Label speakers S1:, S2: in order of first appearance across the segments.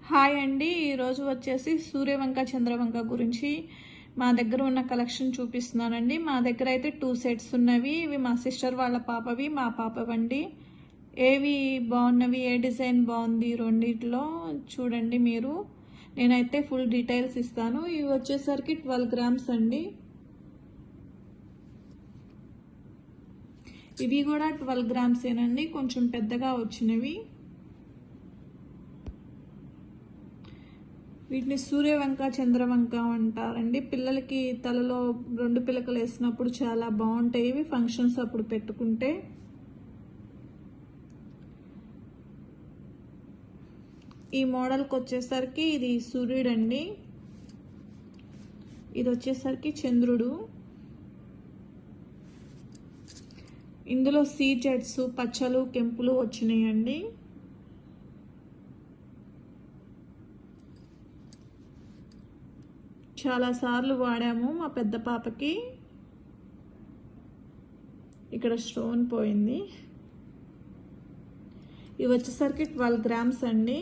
S1: Hi అండి. ఈరోజు వచ్చేసి సూర్యవంక చంద్రవంక గురించి మా దగ్గర ఉన్న కలెక్షన్ చూపిస్తున్నానండి. మా దగ్గర అయితే 2 సెట్స్ ఉన్నవి. ఇవి మా సిస్టర్ వాళ్ళ పాపవి, మా పాపవండి. ఏవి బాగున్నవి, ఏ డిజైన్ బాగుంది రెండిట్లో చూడండి మీరు. నేనైతే ఫుల్ డీటెయిల్స్ ఇస్తాను. ఇవి వచ్చేసరికి 12 గ్రామ్స్ అండి. ఇవి కూడా 12 గ్రామ్స్ ఏనండి, కొంచెం పెద్దగా వచ్చినవి. వీటిని సూర్యవంక చంద్రవంక అంటారండి. పిల్లలకి తలలో 2 పిలకలు వేసినప్పుడు చాలా బాగుంటాయి ఇవి, ఫంక్షన్స్ అప్పుడు పెట్టుకుంటే. ఈ మోడల్కి వచ్చేసరికి ఇది సూర్యుడు అండి, ఇది వచ్చేసరికి చంద్రుడు. ఇందులో సీజెడ్స్, పచ్చలు, కెంపులు వచ్చినాయండి. చాలా సార్లు వాడాము మా పెద్ద పాపకి. ఇక్కడ స్టోన్ పోయింది. ఇవి వచ్చేసరికి 12 గ్రామ్స్ అండి.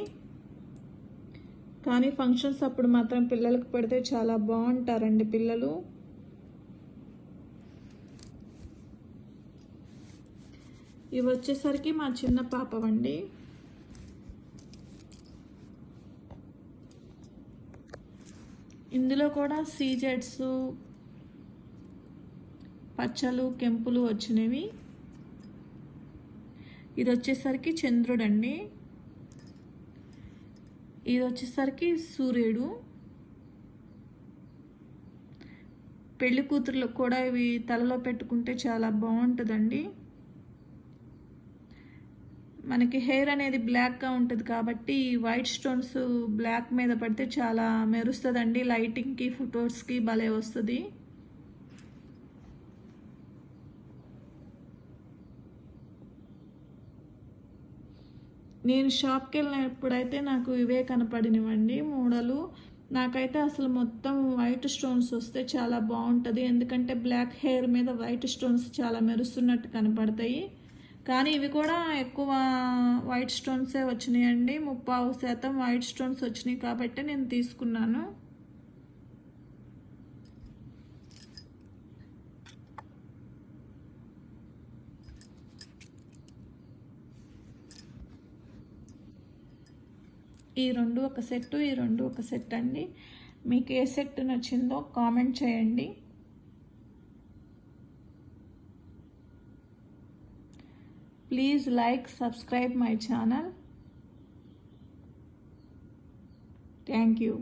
S1: కానీ ఫంక్షన్స్ అప్పుడు మాత్రం పిల్లలకు పెడితే చాలా బాగుంటారండి పిల్లలు. ఇవి వచ్చేసరికి మా చిన్న పాపవండి. ఇందులో కూడా సీజెడ్స్, పచ్చలు, కెంపులు వచ్చినవి. ఇది వచ్చేసరికి చంద్రుడు అండి, ఇది వచ్చేసరికి సూర్యుడు. పెళ్లి కూతుర్లకు కూడా ఇవి తలలో పెట్టుకుంటే చాలా బాగుంటుందండి. మనకి హెయిర్ అనేది బ్లాక్గా ఉంటుంది కాబట్టి వైట్ స్టోన్స్ బ్లాక్ మీద పడితే చాలా మెరుస్తుందండి. లైటింగ్కి, ఫొటోస్కి భలే వస్తుంది. నేను షాప్కి వెళ్ళినప్పుడైతే నాకు ఇవే కనపడినవండి మోడలు. నాకైతే అసలు మొత్తం వైట్ స్టోన్స్ వస్తే చాలా బాగుంటుంది, ఎందుకంటే బ్లాక్ హెయిర్ మీద వైట్ స్టోన్స్ చాలా మెరుస్తున్నట్టు కనపడతాయి. కానీ ఇవి కూడా ఎక్కువ వైట్ స్టోన్సే వచ్చినాయండి. 30% వైట్ స్టోన్స్ వచ్చినాయి కాబట్టి నేను తీసుకున్నాను. ఈ రెండు ఒక సెట్, ఈ రెండు ఒక సెట్ అండి. మీకు ఏ సెట్ నచ్చిందో కామెంట్ చేయండి. Please like, subscribe my channel. Thank you.